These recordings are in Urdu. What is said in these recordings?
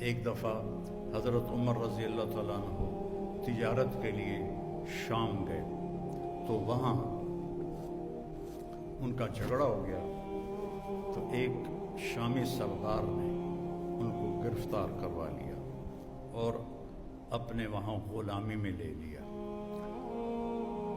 ایک دفعہ حضرت عمر رضی اللہ تعالیٰ عنہ تجارت کے لیے شام گئے تو وہاں ان کا جھگڑا ہو گیا، تو ایک شامی سردار نے ان کو گرفتار کروا لیا اور اپنے وہاں غلامی میں لے لیا۔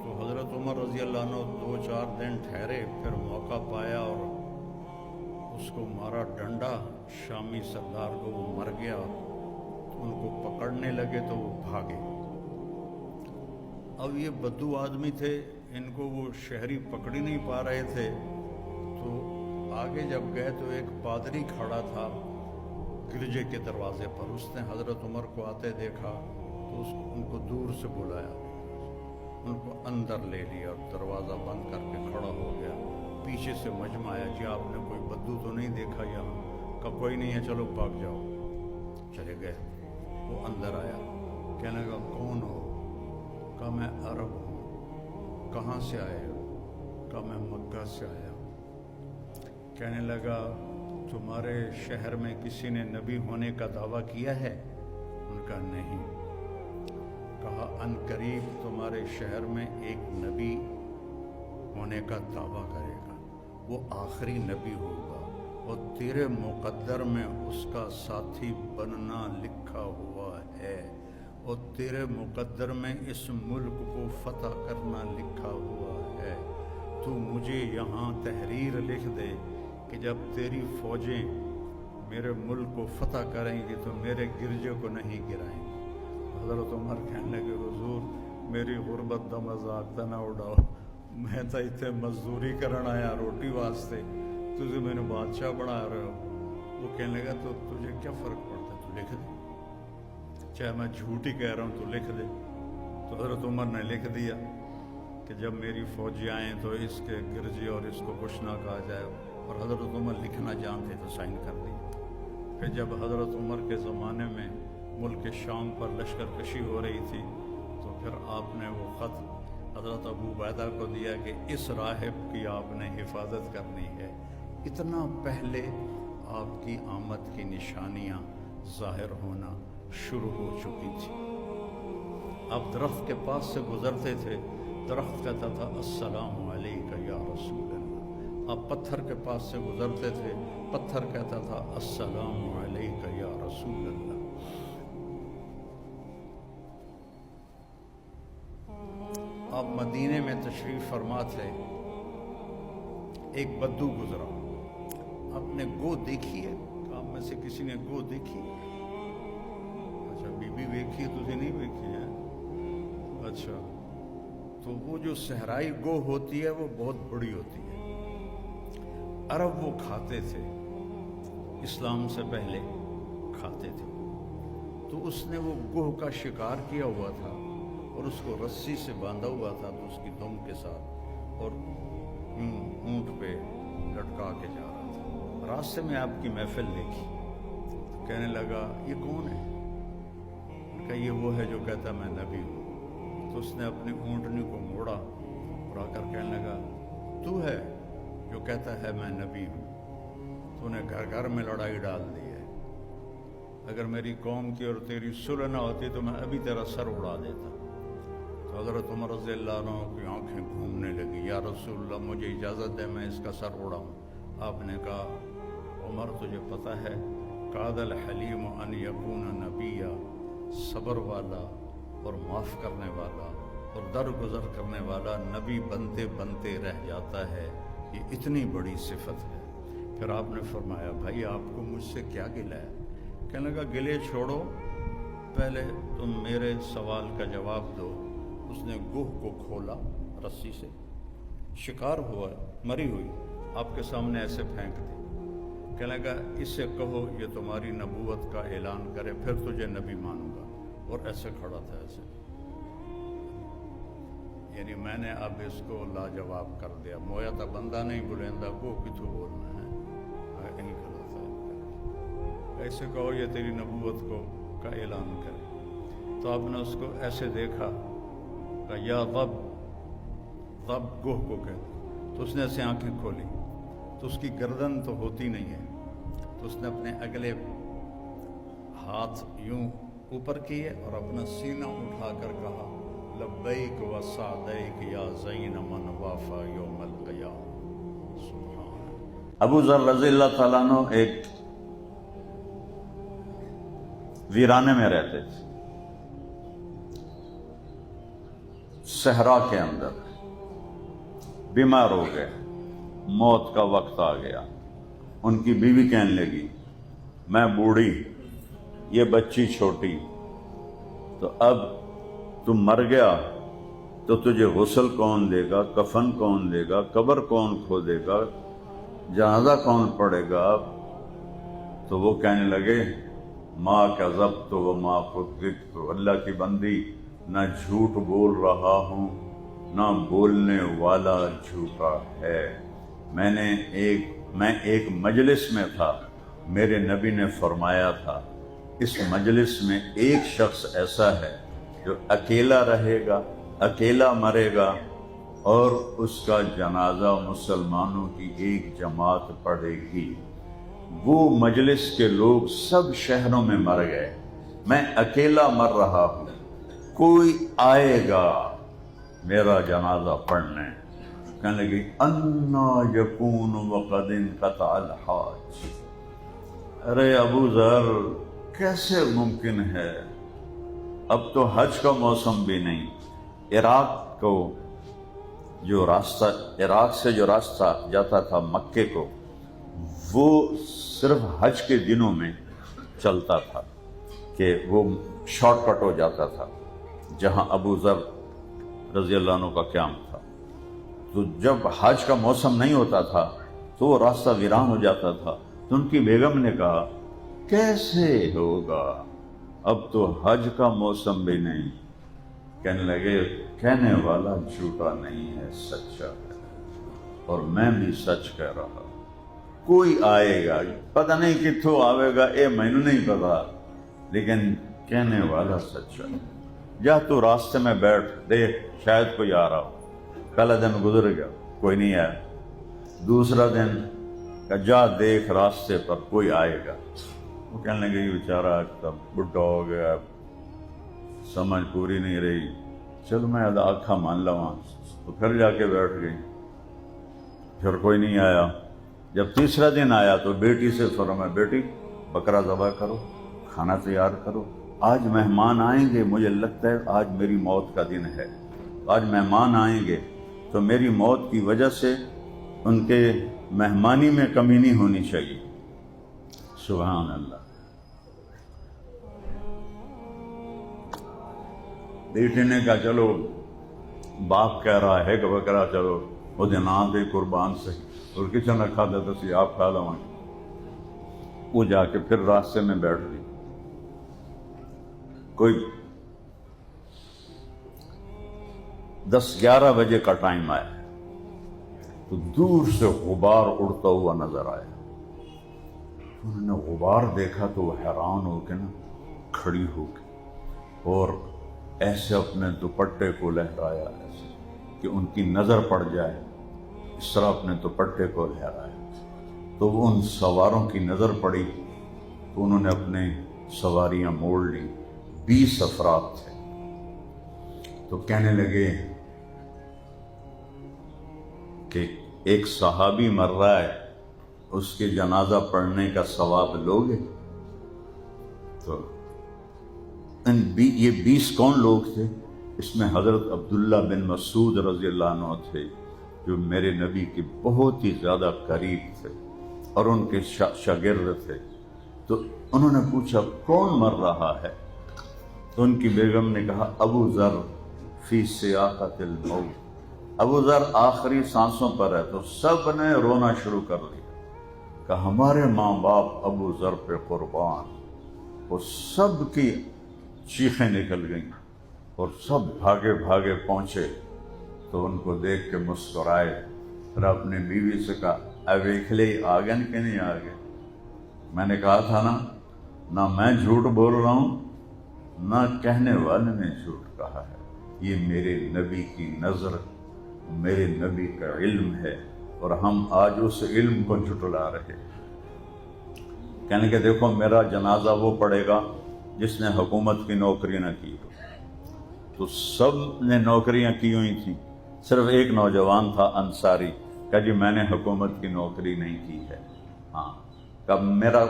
تو حضرت عمر رضی اللہ عنہ 2-4 دن ٹھہرے، پھر موقع پایا اور اس کو مارا ڈنڈا، شامی سردار کو، وہ مر گیا۔ تو ان کو پکڑنے لگے تو وہ بھاگے۔ اب یہ بدو آدمی تھے، ان کو وہ شہری پکڑ ہی نہیں پا رہے تھے، تو آگے جب گئے تو ایک پادری کھڑا تھا گرجے کے دروازے پر۔ اس نے حضرت عمر کو آتے دیکھا تو ان کو دور سے بلایا، ان کو اندر لے لیا اور دروازہ بند کر کے کھڑا ہو گیا۔ پیچھے سے مجمع آیا، جی آپ نے کوئی بدو تو نہیں دیکھا یہاں؟ کہا کوئی نہیں ہے، چلو بھاگ جاؤ۔ چلے گئے۔ وہ اندر آیا، کہنے لگا کون ہو؟ کہا میں عرب ہوں۔ کہاں سے آئے ہو؟ کہا میں مکہ سے آیا ہوں۔ کہنے لگا تمہارے شہر میں کسی نے نبی ہونے کا دعویٰ کیا ہے؟ ان کا نہیں۔ کہا ان قریب تمہارے شہر میں ایک نبی ہونے کا دعویٰ کرے گا، وہ آخری نبی ہوگا اور تیرے مقدر میں اس کا ساتھی بننا لکھا ہوا ہے، اور تیرے مقدر میں اس ملک کو فتح کرنا لکھا ہوا ہے۔ تو مجھے یہاں تحریر لکھ دے کہ جب تیری فوجیں میرے ملک کو فتح کریں گی تو میرے گرجے کو نہیں گرائیں گی۔ حضرت عمر کہنے لگے حضور میری غربت دا مذاق نہ اڑاؤ، میں تو اتنے مزدوری کرن آیا روٹی واسطے، تجھے میں نے بادشاہ بنا رہے ہو۔ وہ کہنے لگا تو تجھے کیا فرق پڑتا ہے، تو لکھ دے، چاہے میں جھوٹ ہی کہہ رہا ہوں تو لکھ دے۔ تو حضرت عمر نے لکھ دیا کہ جب میری فوجی آئیں تو اس کے گرجے اور اس کو کچھ نہ کہا جائے، اور حضرت عمر لکھنا جانتے تو سائن کر دی۔ پھر جب حضرت عمر کے زمانے میں ملک شام پر لشکر کشی ہو رہی تھی تو پھر آپ نے وہ خط حضرت ابو عبیدہ کو دیا کہ اس راہب کی آپ نے حفاظت کرنی ہے۔ اتنا پہلے آپ کی آمد کی نشانیاں ظاہر ہونا شروع ہو چکی تھی۔ آپ درخت کے پاس سے گزرتے تھے، درخت کہتا تھا السلام علیکہ یا رسول اللہ۔ آپ پتھر کے پاس سے گزرتے تھے، پتھر کہتا تھا السلام علیکہ یا رسول اللہ۔ آپ مدینے میں تشریف فرما تھے، ایک بدو گزرا، آپ نے گو دیکھی ہے؟ آپ میں سے کسی نے گو دیکھی؟ اچھا بی بی دیکھی، تجھے نہیں دیکھی ہے؟ اچھا، تو وہ جو صحرائی گو ہوتی ہے وہ بہت بڑی ہوتی ہے، عرب وہ کھاتے تھے، اسلام سے پہلے کھاتے تھے۔ تو اس نے وہ گوہ کا شکار کیا ہوا تھا اور اس کو رسی سے باندھا ہوا تھا، تو اس کی دم کے ساتھ، اور اونٹ پہ لٹکا کے جا رہا تھا۔ راستے میں آپ کی محفل دیکھی، کہنے لگا یہ کون ہے؟ کہ یہ وہ ہے جو کہتا میں نبی ہوں۔ تو اس نے اپنی اونٹنی کو موڑا اور آ کر کہنے لگا تو ہے جو کہتا ہے میں نبی ہوں؟ تو نے گھر گھر میں لڑائی ڈال دی ہے، اگر میری قوم کی اور تیری صلح نہ ہوتی تو میں ابھی تیرا سر اڑا دیتا۔ تو حضرت عمر رضی اللہ عنہ کی آنکھیں گھومنے لگی، یا رسول اللہ مجھے اجازت ہے میں اس کا سر اڑاؤں۔ آپ نے کہا عمر تجھے پتہ ہے کاد الحلیم ان یکون نبیا، صبر والا اور معاف کرنے والا اور درگزر کرنے والا نبی بنتے بنتے رہ جاتا ہے، یہ اتنی بڑی صفت ہے۔ پھر آپ نے فرمایا بھائی آپ کو مجھ سے کیا گلہ ہے؟ کہنے لگا گلے چھوڑو، پہلے تم میرے سوال کا جواب دو۔ اس نے گوہ کو کھولا رسی سے، شکار ہوا مری ہوئی آپ کے سامنے ایسے پھینک دی۔ کہنے لگا اس سے کہو یہ تمہاری نبوت کا اعلان کرے، پھر تجھے نبی مانوں گا۔ اور ایسے کھڑا تھا ایسے، یعنی میں نے اب اس کو لاجواب کر دیا، مویا تا بندہ نہیں بلیندا گو کتوں بولنا ہے، یہی کھڑا تھا۔ ایسے کہو یہ تیری نبوت کو کا اعلان کرے۔ تو آپ نے اس کو ایسے دیکھا کہ یا ضب، ضب گوہ کو کہتے، تو اس نے ایسے آنکھیں کھولی تو اس کی گردن تو ہوتی نہیں ہے، تو اس نے اپنے اگلے ہاتھ یوں اوپر کیے اور اپنا سینہ اٹھا کر کہا لبیک و سعدیک یا زین من وافا یوم القیامہ. سبحان. ابو ذر رضی اللہ تعالیٰ عنہ ایک ویرانے میں رہتے تھے، صحرا کے اندر. بیمار ہو گئے، موت کا وقت آ گیا. ان کی بیوی کہنے لگی میں بوڑھی، یہ بچی چھوٹی، تو اب تم مر گیا تو تجھے غسل کون دے گا، کفن کون دے گا، قبر کون کھودے گا، جنازہ کون پڑے گا؟ تو وہ کہنے لگے ما کذبت و ما کذبت، اللہ کی بندی نہ جھوٹ بول رہا ہوں نہ بولنے والا جھوٹا ہے. میں ایک مجلس میں تھا، میرے نبی نے فرمایا تھا اس مجلس میں ایک شخص ایسا ہے جو اکیلا رہے گا، اکیلا مرے گا، اور اس کا جنازہ مسلمانوں کی ایک جماعت پڑھے گی. وہ مجلس کے لوگ سب شہروں میں مر گئے، میں اکیلا مر رہا ہوں، کوئی آئے گا میرا جنازہ پڑھنے. کہنے لگی انا یکون وقد انقطع الحاج. ارے ابو ذر کیسے ممکن ہے، اب تو حج کا موسم بھی نہیں. عراق سے جو راستہ جاتا تھا مکے کو، وہ صرف حج کے دنوں میں چلتا تھا کہ وہ شارٹ کٹ ہو جاتا تھا جہاں ابو ذر رضی اللہ عنہ کا قیام تھا. تو جب حج کا موسم نہیں ہوتا تھا تو وہ راستہ ویران ہو جاتا تھا. تو ان کی بیگم نے کہا کیسے ہوگا، اب تو حج کا موسم بھی نہیں. کہنے لگے کہنے والا جھوٹا نہیں ہے، سچا ہے، اور میں بھی سچ کہہ رہا. کوئی آئے گا، پتہ نہیں کتھوں آئے گا، میں نے نہیں پتا، لیکن کہنے والا سچا ہے. جا تو راستے میں بیٹھ، دیکھ شاید کوئی آ رہا ہو. پہلا دن گزر گیا، کوئی نہیں آیا. دوسرا دن کہ جا دیکھ راستے پر کوئی آئے گا. وہ کہنے لگے بیچارہ تب بڈھا ہو گیا، سمجھ پوری نہیں رہی، چلو میں آنکھا مان لواں. تو پھر جا کے بیٹھ گئی، پھر کوئی نہیں آیا. جب تیسرا دن آیا تو بیٹی سے فرمایا بیٹی بکرا ذبح کرو، کھانا تیار کرو، آج مہمان آئیں گے، مجھے لگتا ہے آج میری موت کا دن ہے، آج مہمان آئیں گے تو میری موت کی وجہ سے ان کے مہمانی میں کمی نہیں ہونی چاہیے. سبحان اللہ. بیٹی نے کہا چلو باپ کہہ رہا ہے کہ بکرا چلو وہ دن دے قربان سے، اور کچن رکھا دیتا سی آپ کھا لوں. وہ جا کے پھر راستے میں بیٹھ گئی. کوئی 10-11 بجے کا ٹائم آیا تو دور سے غبار اڑتا ہوا نظر آیا. انہوں نے غبار دیکھا تو وہ حیران ہو کے نا کھڑی ہو کے اور ایسے اپنے دوپٹے کو لہرایا، ایسے کہ ان کی نظر پڑ جائے، اس طرح اپنے دوپٹے کو لہرایا. تو وہ ان سواروں کی نظر پڑی تو انہوں نے اپنے سواریاں موڑ لی. 20 افراد تھے. تو کہنے لگے کہ ایک صحابی مر رہا ہے، اس کے جنازہ پڑھنے کا ثواب لوگے؟ تو یہ 20 کون لوگ تھے؟ اس میں حضرت عبداللہ بن مسعود رضی اللہ عنہ تھے جو میرے نبی کے بہت ہی زیادہ قریب تھے اور ان کے شاگرد تھے. تو انہوں نے پوچھا کون مر رہا ہے؟ تو ان کی بیگم نے کہا ابو ذر فی سیاقۃ الموت. ابو ذر آخری سانسوں پر ہے. تو سب نے رونا شروع کر دیا کہ ہمارے ماں باپ ابو ذر پہ قربان. وہ سب کی چیخیں نکل گئیں اور سب بھاگے بھاگے پہنچے تو ان کو دیکھ کے مسکرائے. پھر اپنی بیوی سے کہا اب اکھلے آگے کہ نہیں آگے؟ میں نے کہا تھا نا، نہ میں جھوٹ بول رہا ہوں نہ کہنے والے نے جھوٹ کہا ہے. یہ میرے نبی کی نظر، میرے نبی کا علم ہے، اور ہم آج اس علم کو جھٹلا رہے. کہنے کہ دیکھو میرا جنازہ وہ پڑے گا جس نے حکومت کی نوکری نہ کی ہو۔ تو سب نے نوکریاں کی ہوئی تھیں، صرف ایک نوجوان تھا انصاری، کہا جی میں نے حکومت کی نوکری نہیں کی ہے، ہاں کب میرا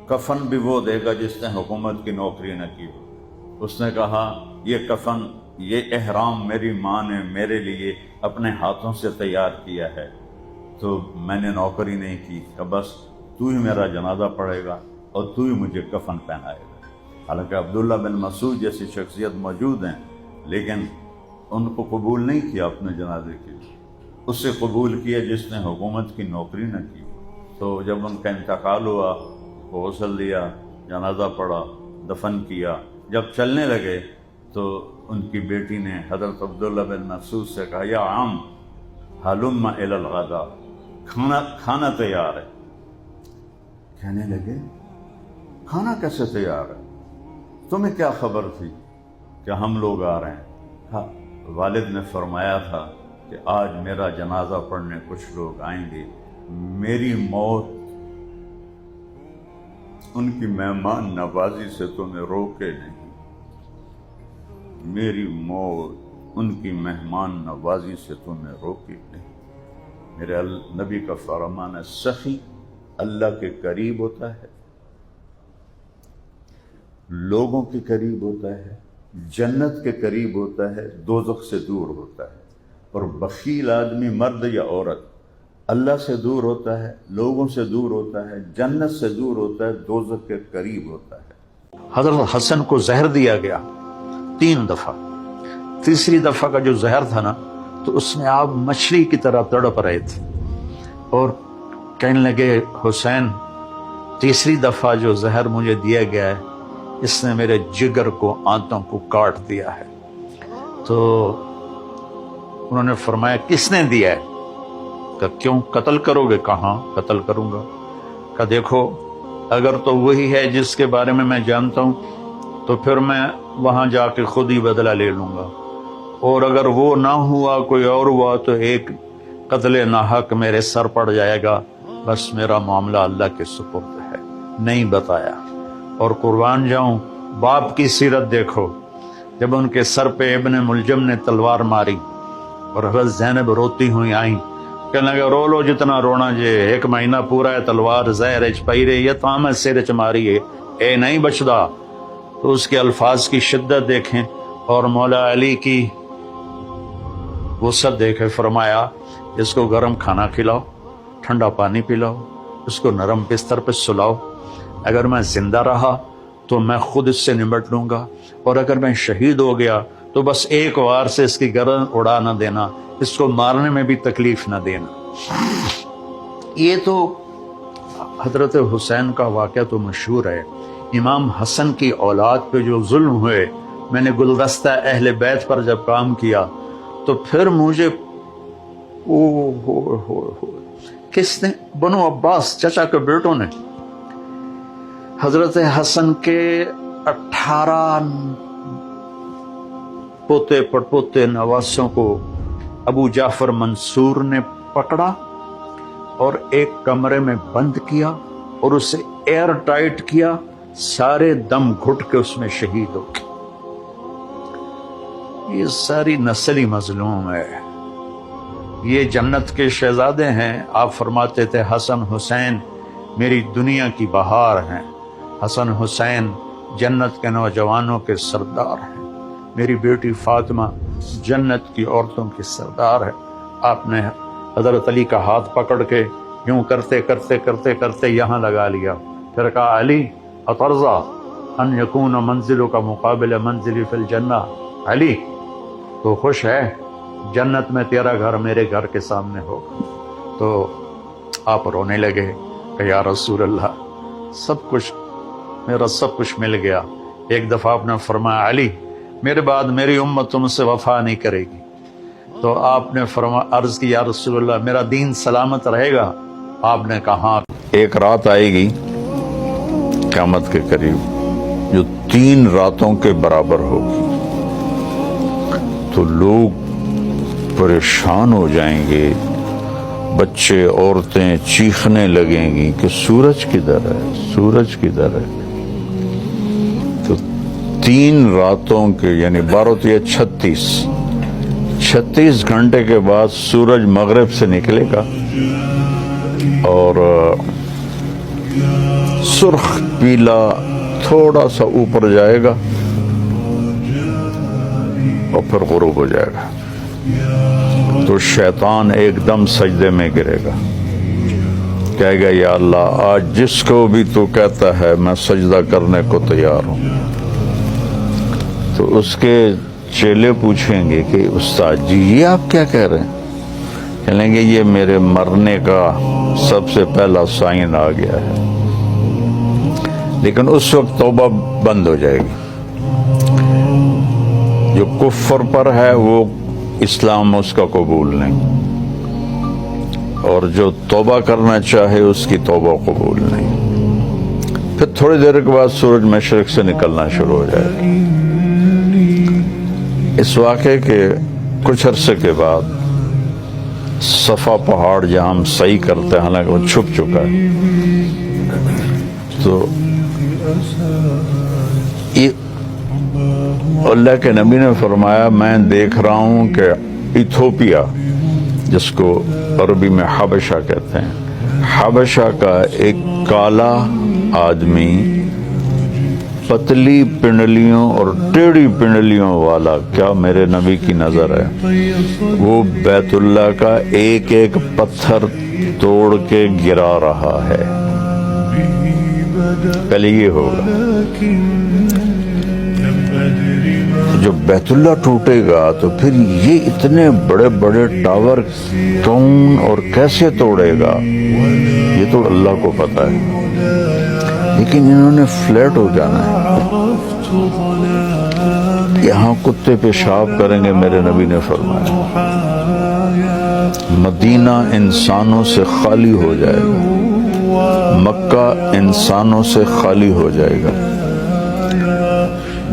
کفن بھی وہ دے گا جس نے حکومت کی نوکری نہ کی ہو۔ اس نے کہا یہ کفن، یہ احرام میری ماں نے میرے لیے اپنے ہاتھوں سے تیار کیا ہے، تو میں نے نوکری نہیں کی، کہ بس تو ہی میرا جنازہ پڑھے گا اور تو ہی مجھے کفن پہنائے گا۔ حالانکہ عبداللہ بن مسعود جیسی شخصیت موجود ہیں، لیکن ان کو قبول نہیں کیا اپنے جنازے کے لیے، اس سے قبول کیا جس نے حکومت کی نوکری نہ کی۔ تو جب ان کا انتقال ہوا، غسل دیا، جنازہ پڑھا، دفن کیا، جب چلنے لگے تو ان کی بیٹی نے حضرت عبداللہ بن مسعود سے کہا یا عم حلم الی الغداء، کھانا تیار ہے۔ کہنے لگے کھانا کیسے تیار ہے؟ تمہیں کیا خبر تھی کہ ہم لوگ آ رہے ہیں؟ ہاں والد نے فرمایا تھا کہ آج میرا جنازہ پڑھنے کچھ لوگ آئیں گے، میری موت ان کی مہمان نوازی سے تمہیں روکے نہیں، میری موت ان کی مہمان نوازی سے تمہیں روکے نہیں۔ میرے نبی کا فرمان ہے سخی اللہ کے قریب ہوتا ہے، لوگوں کے قریب ہوتا ہے، جنت کے قریب ہوتا ہے، دوزخ سے دور ہوتا ہے۔ اور بخیل آدمی مرد یا عورت اللہ سے دور ہوتا ہے، لوگوں سے دور ہوتا ہے، جنت سے دور ہوتا ہے، دوزخ کے قریب ہوتا ہے۔ حضرت حسن کو زہر دیا گیا 3 دفعہ، تیسری دفعہ کا جو زہر تھا نا، تو اس میں آپ مچھلی کی طرح تڑپ رہے تھے اور کہنے لگے حسین تیسری دفعہ جو زہر مجھے دیا گیا ہے اس نے میرے جگر کو، آنتوں کو کاٹ دیا ہے۔ تو انہوں نے فرمایا کس نے دیا ہے؟ کہ کیوں قتل کرو گے؟ کہاں قتل کروں گا۔ کہ دیکھو اگر تو وہی ہے جس کے بارے میں میں جانتا ہوں تو پھر میں وہاں جا کے خود ہی بدلہ لے لوں گا، اور اگر وہ نہ ہوا کوئی اور ہوا تو ایک قتل ناحق میرے سر پڑ جائے گا، بس میرا معاملہ اللہ کے سپرد ہے۔ نہیں بتایا۔ اور قربان جاؤں باپ کی سیرت دیکھو، جب ان کے سر پہ ابن ملجم نے تلوار ماری اور حضرت زینب روتی ہوئی آئیں، کہنے لگا رو لو جتنا رونا جے، 1 مہینہ پورا ہے تلوار زہر اچ پئی رہی ہے، تام سر چ ماری ہے، اے نہیں بچدا۔ تو اس کے الفاظ کی شدت دیکھیں اور مولا علی کی وسعت دیکھیں۔ فرمایا اس کو گرم کھانا کھلاؤ، ٹھنڈا پانی پلاؤ، اس کو نرم بستر پہ سلاؤ، اگر میں زندہ رہا تو میں خود اس سے نمٹ لوں گا، اور اگر میں شہید ہو گیا تو بس ایک وار سے اس کی گردن اڑا نہ دینا، اس کو مارنے میں بھی تکلیف نہ دینا۔ یہ تو حضرت حسین کا واقعہ تو مشہور ہے۔ امام حسن کی اولاد پہ جو ظلم ہوئے، میں نے گلدستہ اہل بیت پر جب کام کیا تو پھر مجھے کس نے؟ بنو عباس چچا کے بیٹوں نے حضرت حسن کے 18 پوتے پڑپوتے نواسوں کو ابو جعفر منصور نے پکڑا اور ایک کمرے میں بند کیا اور اسے ایئر ٹائٹ کیا، سارے دم گھٹ کے اس میں شہید ہو گئے۔ یہ ساری نسل ہی مظلوم ہے، یہ جنت کے شہزادے ہیں۔ آپ فرماتے تھے حسن حسین میری دنیا کی بہار ہیں، حسن حسین جنت کے نوجوانوں کے سردار ہیں، میری بیٹی فاطمہ جنت کی عورتوں کی سردار ہے۔ آپ نے حضرت علی کا ہاتھ پکڑ کے یوں کرتے کرتے کرتے کرتے یہاں لگا لیا، پھر کہا علی اترضا ان یکون منزلوں کا مقابل منزلی فی الجنہ، علی تو خوش ہے جنت میں تیرا گھر میرے گھر کے سامنے ہوگا۔ تو آپ رونے لگے کہ یا رسول اللہ سب کچھ میرا سب کچھ مل گیا۔ ایک دفعہ آپ نے فرمایا علی میرے بعد میری امت تم سے وفا نہیں کرے گی، تو آپ نے عرض کی یا رسول اللہ میرا دین سلامت رہے گا؟ آپ نے کہا ایک رات آئے گی قیامت کے قریب جو 3 راتوں کے برابر ہوگی، تو لوگ پریشان ہو جائیں گے، بچے عورتیں چیخنے لگیں گی کہ سورج کدھر ہے، سورج کدھر ہے۔ 3 راتوں کے یعنی 12 36 گھنٹے کے بعد سورج مغرب سے نکلے گا اور سرخ پیلا تھوڑا سا اوپر جائے گا اور پھر غروب ہو جائے گا، تو شیطان ایک دم سجدے میں گرے گا، کہے گا یا اللہ آج جس کو بھی تو کہتا ہے میں سجدہ کرنے کو تیار ہوں۔ تو اس کے چیلے پوچھیں گے کہ استاد جی یہ آپ کیا کہہ رہے ہیں؟ کہیں گے یہ میرے مرنے کا سب سے پہلا سائن آ گیا ہے، لیکن اس وقت توبہ بند ہو جائے گی۔ جو کفر پر ہے وہ اسلام اس کا قبول نہیں، اور جو توبہ کرنا چاہے اس کی توبہ قبول نہیں۔ پھر تھوڑی دیر کے بعد سورج مشرق سے نکلنا شروع ہو جائے گا۔ اس واقعے کے کچھ عرصے کے بعد صفا پہاڑ جہاں ہم صحیح کرتے ہیں، حالانکہ وہ چھپ چکا ہے، تو اللہ کے نبی نے فرمایا میں دیکھ رہا ہوں کہ ایتھوپیا، جس کو عربی میں حبشہ کہتے ہیں، حبشہ کا ایک کالا آدمی پتلی پنڈلیوں اور ٹیڑھی پنڈلیوں والا، کیا میرے نبی کی نظر ہے، وہ بیت اللہ کا ایک ایک پتھر توڑ کے گرا رہا ہے۔ پہلے یہ ہوگا، جب بیت اللہ ٹوٹے گا تو پھر یہ اتنے بڑے بڑے ٹاور کون اور کیسے توڑے گا، یہ تو اللہ کو پتہ ہے، لیکن انہوں نے فلیٹ ہو جانا ہے۔ یہاں کتے پیشاب کریں گے، میرے نبی نے فرمایا۔ مدینہ انسانوں سے خالی ہو جائے گا، مکہ انسانوں سے خالی ہو جائے گا۔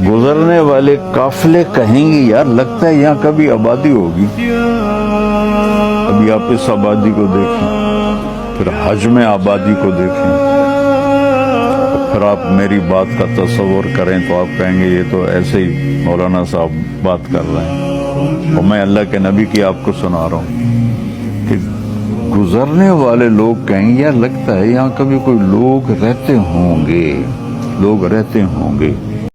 گزرنے والے قافلے کہیں گے یار لگتا ہے یہاں کبھی آبادی ہوگی۔ ابھی آپ اس آبادی کو دیکھیں، پھر حجم آبادی کو دیکھیں، پھر آپ میری بات کا تصور کریں تو آپ کہیں گے یہ تو ایسے ہی مولانا صاحب بات کر رہے ہیں، اور میں اللہ کے نبی کی آپ کو سنا رہا ہوں کہ گزرنے والے لوگ کہیں یار لگتا ہے یہاں کبھی کوئی لوگ رہتے ہوں گے، لوگ رہتے ہوں گے۔